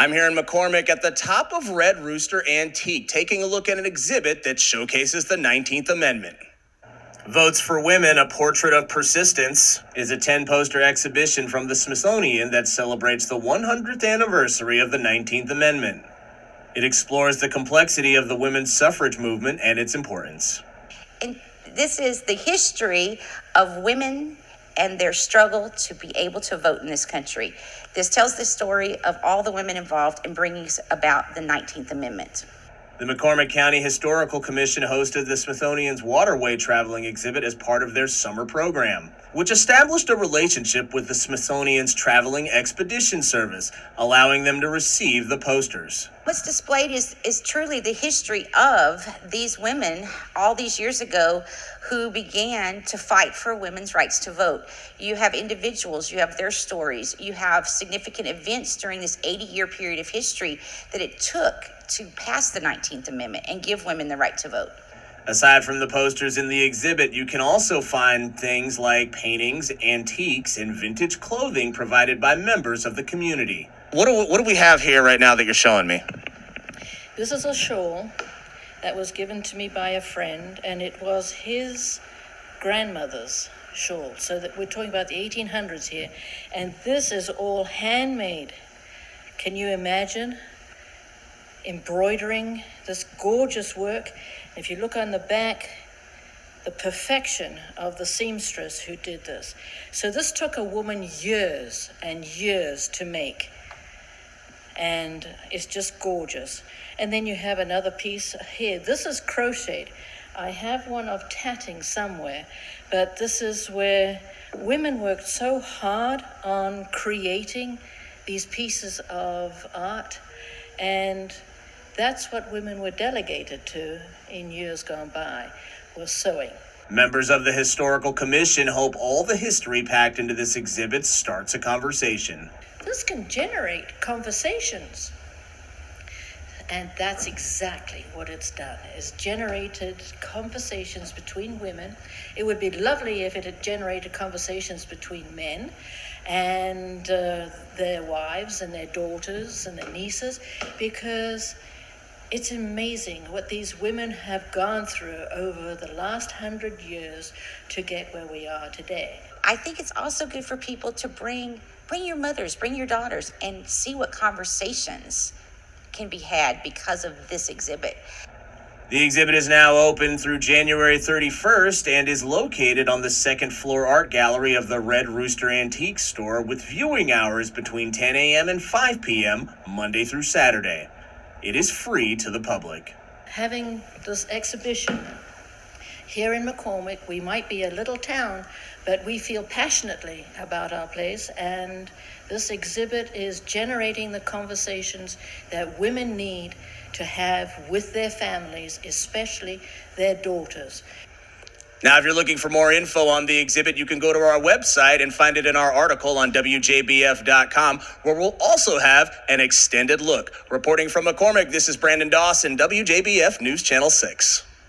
I'm here in McCormick at the top of Red Rooster Antique, taking a look at an exhibit that showcases the 19th Amendment. Votes for Women, A Portrait of Persistence is a 10-poster exhibition from the Smithsonian that celebrates the 100th anniversary of the 19th Amendment. It explores the complexity of the women's suffrage movement and its importance. And this is the history of women and their struggle to be able to vote in this country. This tells the story of all the women involved in bringing about the 19th Amendment. The McCormick County Historical Commission hosted the Smithsonian's Waterway traveling exhibit as part of their summer program, which established a relationship with the Smithsonian's Traveling Expedition Service, allowing them to receive the posters. What's displayed is truly the history of these women all these years ago who began to fight for women's rights to vote. You have individuals, you have their stories, you have significant events during this 80-year period of history that it took to pass the 19th Amendment and give women the right to vote. Aside from the posters in the exhibit, you can also find things like paintings, antiques, and vintage clothing provided by members of the community. What do we have here right now that you're showing me? This is a shawl that was given to me by a friend, and it was his grandmother's shawl. So that we're talking about the 1800s here. And this is all handmade. Can you imagine embroidering this gorgeous work? If you look on the back, the perfection of the seamstress who did this. So this took a woman years and years to make. And it's just gorgeous. And then you have another piece here. This is crocheted. I have one of tatting somewhere, but this is where women worked so hard on creating these pieces of art, and that's what women were delegated to in years gone by, was sewing. Members of the Historical Commission hope all the history packed into this exhibit starts a conversation. This can generate conversations. And that's exactly what it's done. It's generated conversations between women. It would be lovely if it had generated conversations between men and their wives and their daughters and their nieces, because it's amazing what these women have gone through over the last 100 years to get where we are today. I think it's also good for people to bring your mothers, bring your daughters, and see what conversations can be had because of this exhibit. The exhibit is now open through January 31st and is located on the second floor art gallery of the Red Rooster Antique Store, with viewing hours between 10 a.m. and 5 p.m. Monday through Saturday. It is free to the public. Having this exhibition here in McCormick, we might be a little town, but we feel passionately about our place, and this exhibit is generating the conversations that women need to have with their families, especially their daughters. Now, if you're looking for more info on the exhibit, you can go to our website and find it in our article on WJBF.com, where we'll also have an extended look. Reporting from McCormick, this is Brandon Dawson, WJBF News Channel 6.